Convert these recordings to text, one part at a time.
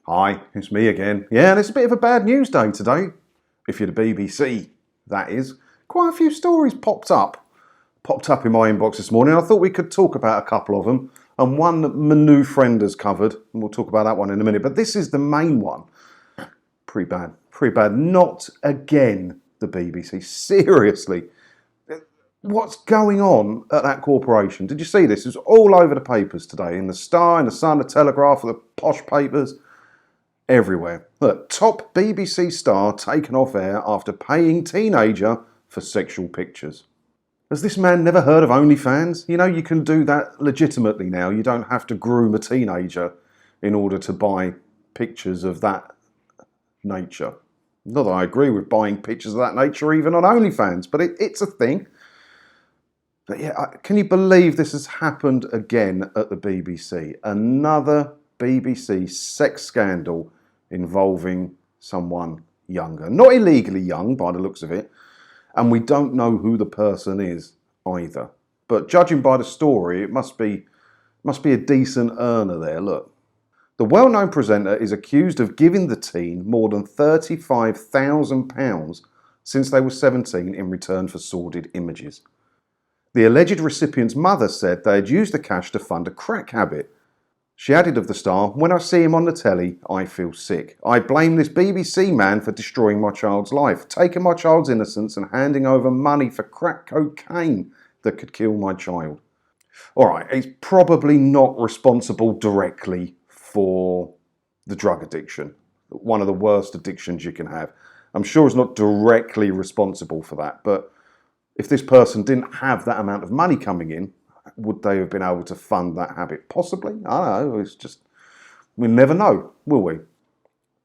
Hi, it's me again. Yeah, and it's a bit of a bad news day today. If you're the BBC, that is. Quite a few stories popped up in my inbox this morning. I thought we could talk about a couple of them, and one that my new friend has covered, and we'll talk about that one in a minute. But this is the main one. Pretty bad. Not again, the BBC. Seriously. What's going on at that corporation? Did you see this? It was all over the papers today. In the Star, in the Sun, the Telegraph, the posh papers. Everywhere. Look, top BBC star taken off air after paying teenager for sexual pictures. Has this man never heard of OnlyFans? You know, you can do that legitimately now. You don't have to groom a teenager in order to buy pictures of that nature. Not that I agree with buying pictures of that nature even on OnlyFans, but it's a thing. But yeah, can you believe this has happened again at the BBC? Another BBC sex scandal involving someone younger. Not illegally young by the looks of it, and we don't know who the person is either. But judging by the story, it must be a decent earner there. Look. The well-known presenter is accused of giving the teen more than £35,000 since they were 17 in return for sordid images. The alleged recipient's mother said they had used the cash to fund a crack habit. She added of the Star, "When I see him on the telly, I feel sick. I blame this BBC man for destroying my child's life, taking my child's innocence and handing over money for crack cocaine that could kill my child." All right, he's probably not responsible directly for the drug addiction, one of the worst addictions you can have. I'm sure he's not directly responsible for that, but if this person didn't have that amount of money coming in, would they have been able to fund that habit? Possibly. I don't know. It's just, we'll never know, will we?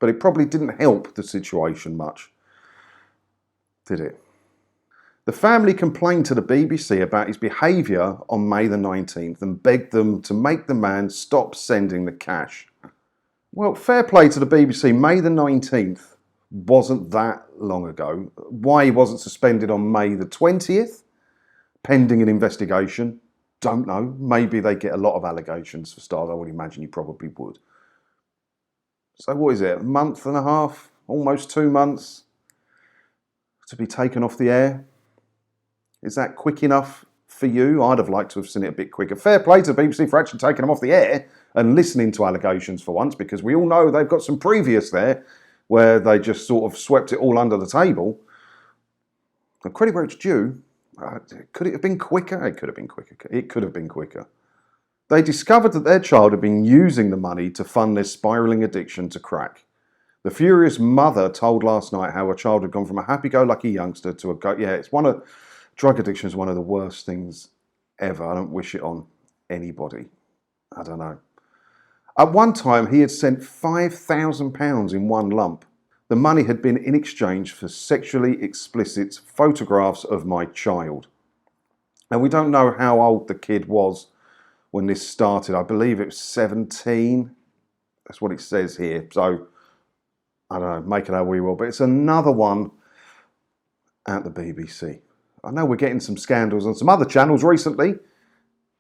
But it probably didn't help the situation much, did it? The family complained to the BBC about his behaviour on May the 19th and begged them to make the man stop sending the cash. Well, fair play to the BBC. May the 19th wasn't that long ago. Why he wasn't suspended on May the 20th, pending an investigation, don't know. Maybe they get a lot of allegations for stars. I would imagine you probably would. So what is it, a month and a half, almost 2 months to be taken off the air? Is that quick enough for you? I'd have liked to have seen it a bit quicker. Fair play to the BBC for actually taking them off the air and listening to allegations for once, because we all know they've got some previous there where they just sort of swept it all under the table. And credit where it's due. Could it have been quicker? It could have been quicker. They discovered that their child had been using the money to fund their spiralling addiction to crack. The furious mother told last night how her child had gone from a happy-go-lucky youngster to drug addiction is one of the worst things ever. I don't wish it on anybody. I don't know. At one time, he had sent £5,000 in one lump. The money had been in exchange for sexually explicit photographs of my child. And we don't know how old the kid was when this started. I believe it was 17. That's what it says here. So, I don't know, make it how we will. But it's another one at the BBC. I know we're getting some scandals on some other channels recently,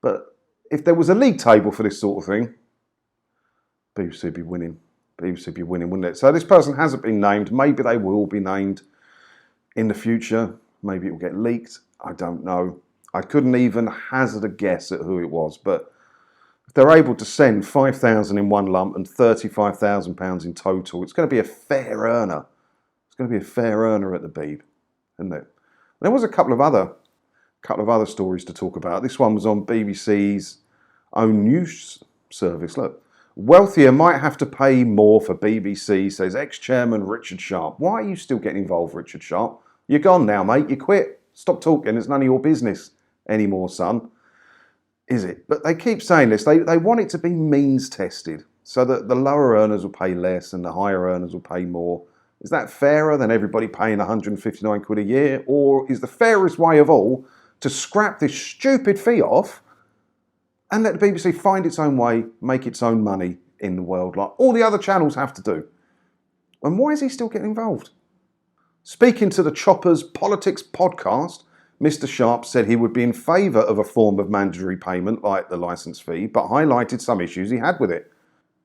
but if there was a league table for this sort of thing, BBC would be winning. BBC would be winning, wouldn't it? So this person hasn't been named. Maybe they will be named in the future. Maybe it will get leaked. I don't know. I couldn't even hazard a guess at who it was, but if they're able to send £5,000 in one lump and £35,000 in total, it's going to be a fair earner. It's going to be a fair earner at the Beeb, isn't it? There was a couple of other stories to talk about. This one was on BBC's own news service. Look, wealthier might have to pay more for BBC, says ex-chairman Richard Sharp. Why are you still getting involved, Richard Sharp? You're gone now, mate. You quit. Stop talking. It's none of your business anymore, son. Is it? But they keep saying this. They want it to be means tested so that the lower earners will pay less and the higher earners will pay more. Is that fairer than everybody paying 159 quid a year? Or is the fairest way of all to scrap this stupid fee off and let the BBC find its own way, make its own money in the world like all the other channels have to do? And why is he still getting involved? Speaking to the Choppers Politics podcast, Mr. Sharp said he would be in favour of a form of mandatory payment like the licence fee, but highlighted some issues he had with it.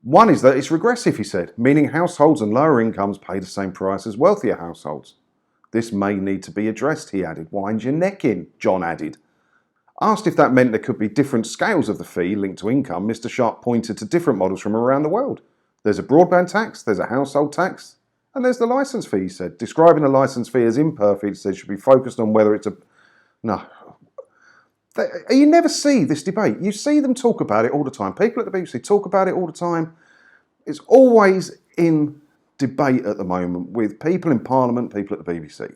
One is that it's regressive, he said, meaning households and lower incomes pay the same price as wealthier households. This may need to be addressed, he added. Wind your neck in, John added. Asked if that meant there could be different scales of the fee linked to income, Mr. Sharp pointed to different models from around the world. There's a broadband tax, there's a household tax, and there's the licence fee, he said. Describing the licence fee as imperfect, he said, should be focused on whether it's a... No. You never see this debate. You see them talk about it all the time. People at the BBC talk about it all the time. It's always in debate at the moment with people in Parliament, people at the BBC.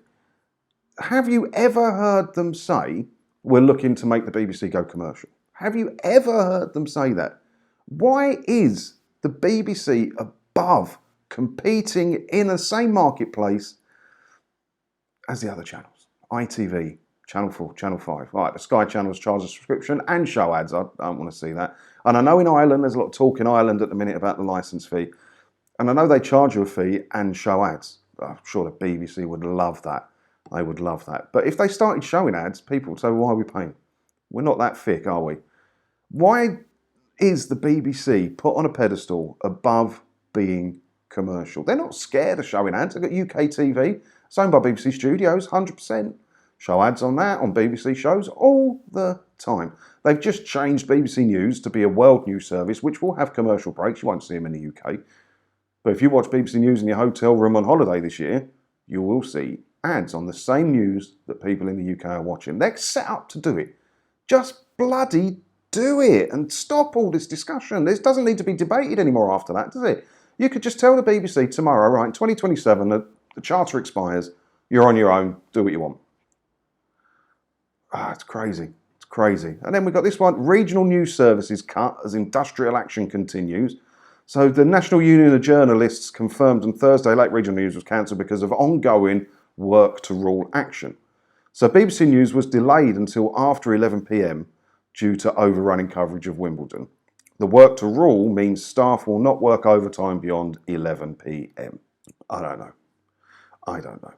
Have you ever heard them say, we're looking to make the BBC go commercial? Have you ever heard them say that? Why is the BBC above competing in the same marketplace as the other channels? ITV, Channel 4, Channel 5. Right, the Sky channels charge a subscription and show ads. I don't want to see that. And I know in Ireland, there's a lot of talk in Ireland at the minute about the licence fee. And I know they charge you a fee and show ads. I'm sure the BBC would love that. They would love that. But if they started showing ads, people would say, why are we paying? We're not that thick, are we? Why is the BBC put on a pedestal above being commercial? They're not scared of showing ads. They've got UK TV. It's owned by BBC Studios, 100%. Show ads on that, on BBC shows, all the time. They've just changed BBC News to be a world news service, which will have commercial breaks. You won't see them in the UK. But if you watch BBC News in your hotel room on holiday this year, you will see ads on the same news that people in the UK are watching. They're set up to do it. Just bloody do it and stop all this discussion. This doesn't need to be debated anymore after that, does it? You could just tell the BBC tomorrow, right, in 2027, the charter expires, you're on your own, do what you want. It's crazy. It's crazy. And then we've got this one, regional news services cut as industrial action continues. So the National Union of Journalists confirmed on Thursday late regional news was cancelled because of ongoing work to rule action. So BBC News was delayed until after 11 p.m. due to overrunning coverage of Wimbledon. The work to rule means staff will not work overtime beyond 11 p.m. I don't know.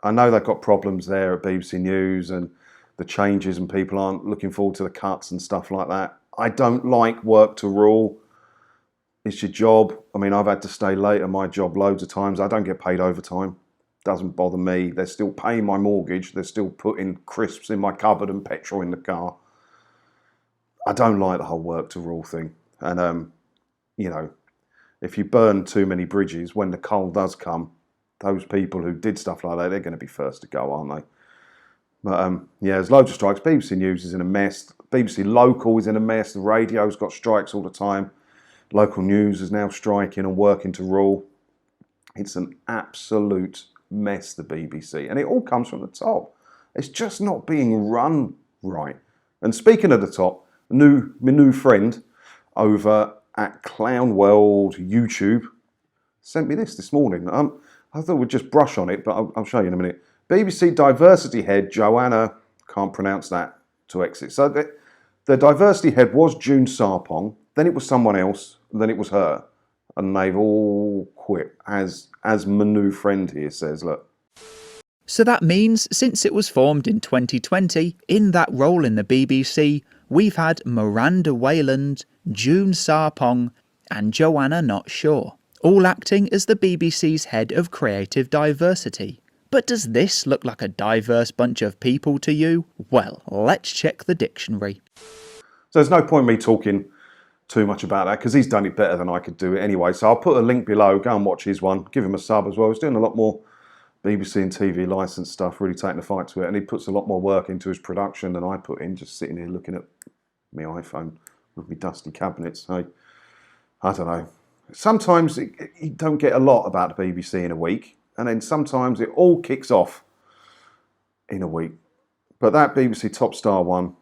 I know they've got problems there at BBC News and the changes and people aren't looking forward to the cuts and stuff like that. I don't like work to rule. It's your job. I mean, I've had to stay late at my job loads of times. I don't get paid overtime. Doesn't bother me. They're still paying my mortgage. They're still putting crisps in my cupboard and petrol in the car. I don't like the whole work to rule thing. And, you know, if you burn too many bridges, when the coal does come, those people who did stuff like that, they're going to be first to go, aren't they? But, yeah, there's loads of strikes. BBC News is in a mess. BBC Local is in a mess. The radio's got strikes all the time. Local news is now striking and working to rule. It's an absolute mess, the BBC. And it all comes from the top. It's just not being run right. And speaking of the top, my new friend over at Clown World YouTube sent me this morning. I thought we'd just brush on it, but I'll show you in a minute. BBC diversity head Joanna, can't pronounce that, to exit. So the diversity head was June Sarpong, then it was someone else, then it was her. And they've all quit, as my new friend here says, look. So that means since it was formed in 2020, in that role in the BBC, we've had Miranda Wayland, June Sarpong and Joanna Not Sure, all acting as the BBC's head of creative diversity. But does this look like a diverse bunch of people to you? Well, let's check the dictionary. So there's no point me talking too much about that because he's done it better than I could do it anyway. So I'll put a link below, go and watch his one, give him a sub as well. He's doing a lot more BBC and TV licence stuff, really taking the fight to it, and he puts a lot more work into his production than I put in, just sitting here looking at my iPhone with my dusty cabinets. So, I don't know. Sometimes you don't get a lot about the BBC in a week, and then sometimes it all kicks off in a week. But that BBC Top Star one,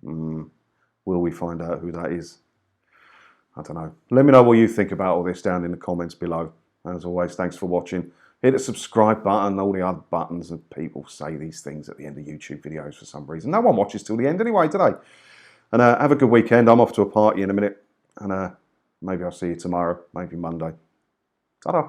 will we find out who that is? I don't know. Let me know what you think about all this down in the comments below. As always, thanks for watching. Hit the subscribe button, all the other buttons, and people say these things at the end of YouTube videos for some reason. No one watches till the end anyway, do they? And have a good weekend. I'm off to a party in a minute. And maybe I'll see you tomorrow, maybe Monday. Ta-da.